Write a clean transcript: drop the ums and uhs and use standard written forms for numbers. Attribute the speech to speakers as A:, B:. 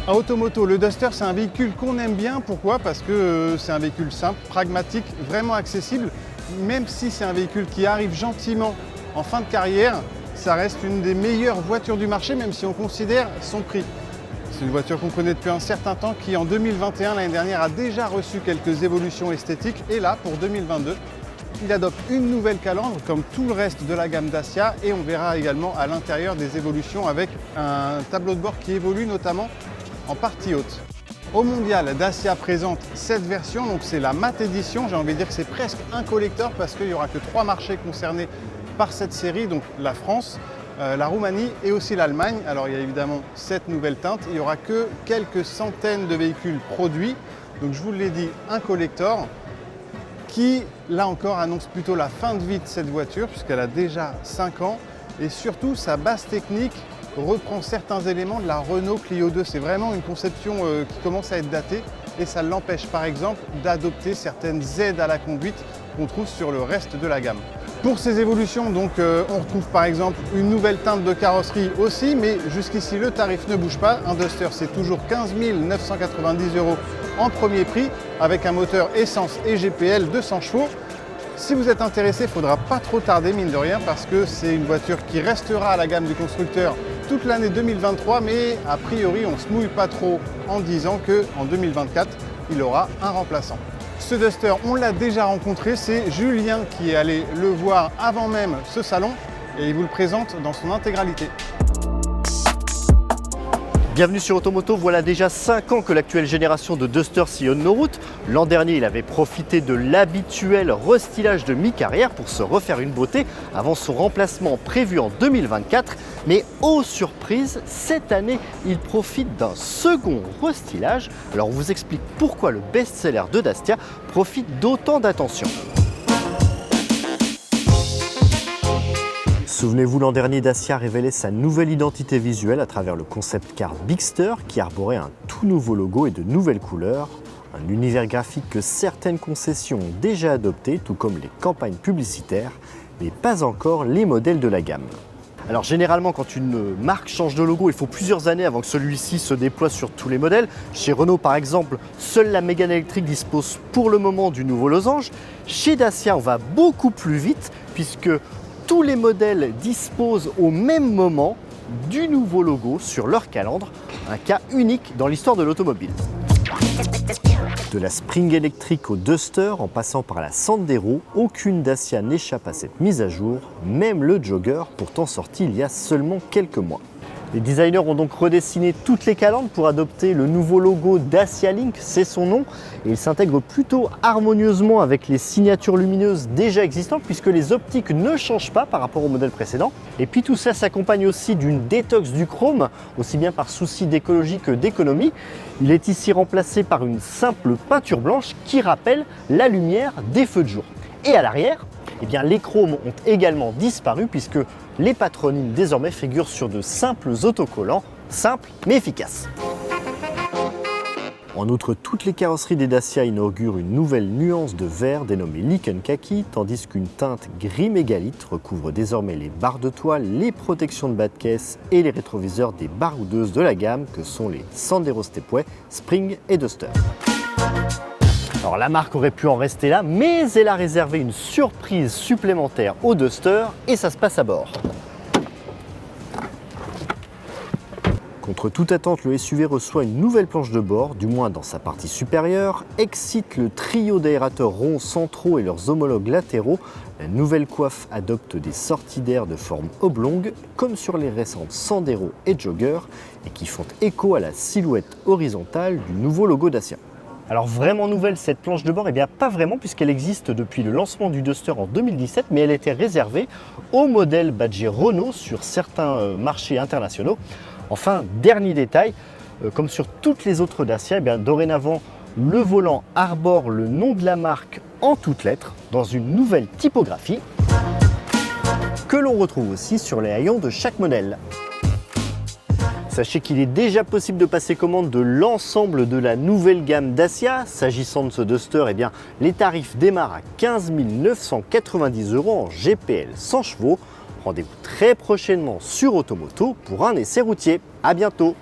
A: À Automoto, le Duster, c'est un véhicule qu'on aime bien. Pourquoi? Parce que c'est un véhicule simple, pragmatique, vraiment accessible. Même si c'est un véhicule qui arrive gentiment en fin de carrière, ça reste une des meilleures voitures du marché, même si on considère son prix. C'est une voiture qu'on connaît depuis un certain temps, qui en 2021, l'année dernière, a déjà reçu quelques évolutions esthétiques. Et là, pour 2022, il adopte une nouvelle calandre, comme tout le reste de la gamme Dacia. Et on verra également à l'intérieur des évolutions avec un tableau de bord qui évolue notamment en partie haute. Au mondial, Dacia présente cette version, donc c'est la Mat Edition. J'ai envie de dire que c'est presque un collector parce qu'il n'y aura que 3 marchés concernés par cette série, donc la France, la Roumanie et aussi l'Allemagne. Alors il y a évidemment cette nouvelle teinte, il n'y aura que quelques centaines de véhicules produits. Donc je vous l'ai dit, un collector qui, là encore, annonce plutôt la fin de vie de cette voiture puisqu'elle a déjà 5 ans et surtout sa base technique reprend certains éléments de la Renault Clio 2. C'est vraiment une conception qui commence à être datée et ça l'empêche par exemple d'adopter certaines aides à la conduite qu'on trouve sur le reste de la gamme. Pour ces évolutions, donc, on retrouve par exemple une nouvelle teinte de carrosserie aussi, mais jusqu'ici le tarif ne bouge pas. Un Duster, c'est toujours 15 990 € en premier prix, avec un moteur essence et GPL 200 chevaux. Si vous êtes intéressé, il ne faudra pas trop tarder, mine de rien, parce que c'est une voiture qui restera à la gamme du constructeur toute l'année 2023, mais a priori, on ne se mouille pas trop en disant qu'en 2024, il aura un remplaçant. Ce Duster, on l'a déjà rencontré, c'est Julien qui est allé le voir avant même ce salon et il vous le présente dans son intégralité.
B: Bienvenue sur Automoto, voilà déjà 5 ans que l'actuelle génération de Duster sillonne nos routes. L'an dernier, il avait profité de l'habituel restylage de mi-carrière pour se refaire une beauté avant son remplacement prévu en 2024. Mais oh surprise, cette année, il profite d'un second restylage. Alors on vous explique pourquoi le best-seller de Dacia profite d'autant d'attention. Souvenez-vous, l'an dernier, Dacia révélait sa nouvelle identité visuelle à travers le concept car Bigster qui arborait un tout nouveau logo et de nouvelles couleurs. Un univers graphique que certaines concessions ont déjà adopté, tout comme les campagnes publicitaires, mais pas encore les modèles de la gamme. Alors généralement, quand une marque change de logo, il faut plusieurs années avant que celui-ci se déploie sur tous les modèles. Chez Renault par exemple, seule la Mégane électrique dispose pour le moment du nouveau losange. Chez Dacia, on va beaucoup plus vite puisque tous les modèles disposent au même moment du nouveau logo sur leur calandre, un cas unique dans l'histoire de l'automobile. De la Spring électrique au Duster, en passant par la Sandero, aucune Dacia n'échappe à cette mise à jour, même le Jogger, pourtant sorti il y a seulement quelques mois. Les designers ont donc redessiné toutes les calandres pour adopter le nouveau logo Dacia Link, c'est son nom, et il s'intègre plutôt harmonieusement avec les signatures lumineuses déjà existantes puisque les optiques ne changent pas par rapport au modèle précédent. Et puis tout ça s'accompagne aussi d'une détox du chrome, aussi bien par souci d'écologie que d'économie. Il est ici remplacé par une simple peinture blanche qui rappelle la lumière des feux de jour. Et à l'arrière, eh bien, les chromes ont également disparu puisque les patronymes désormais figurent sur de simples autocollants, simples mais efficaces. En outre, toutes les carrosseries des Dacia inaugurent une nouvelle nuance de vert dénommée Lichen Kaki, tandis qu'une teinte gris mégalite recouvre désormais les barres de toile, les protections de bas de caisse et les rétroviseurs des baroudeuses de la gamme que sont les Sandero Stepway, Spring et Duster. Alors la marque aurait pu en rester là, mais elle a réservé une surprise supplémentaire au Duster et ça se passe à bord. Contre toute attente, le SUV reçoit une nouvelle planche de bord, du moins dans sa partie supérieure, excite le trio d'aérateurs ronds centraux et leurs homologues latéraux. La nouvelle coiffe adopte des sorties d'air de forme oblongue, comme sur les récentes Sandero et Jogger, et qui font écho à la silhouette horizontale du nouveau logo Dacia. Alors vraiment nouvelle cette planche de bord, eh bien pas vraiment puisqu'elle existe depuis le lancement du Duster en 2017, mais elle était réservée aux modèles badgés Renault sur certains marchés internationaux. Enfin, dernier détail, comme sur toutes les autres Dacia, eh bien, dorénavant le volant arbore le nom de la marque en toutes lettres dans une nouvelle typographie que l'on retrouve aussi sur les haillons de chaque modèle. Sachez qu'il est déjà possible de passer commande de l'ensemble de la nouvelle gamme Dacia. S'agissant de ce Duster, eh bien, les tarifs démarrent à 15 990 € en GPL 100 chevaux. Rendez-vous très prochainement sur Automoto pour un essai routier. À bientôt!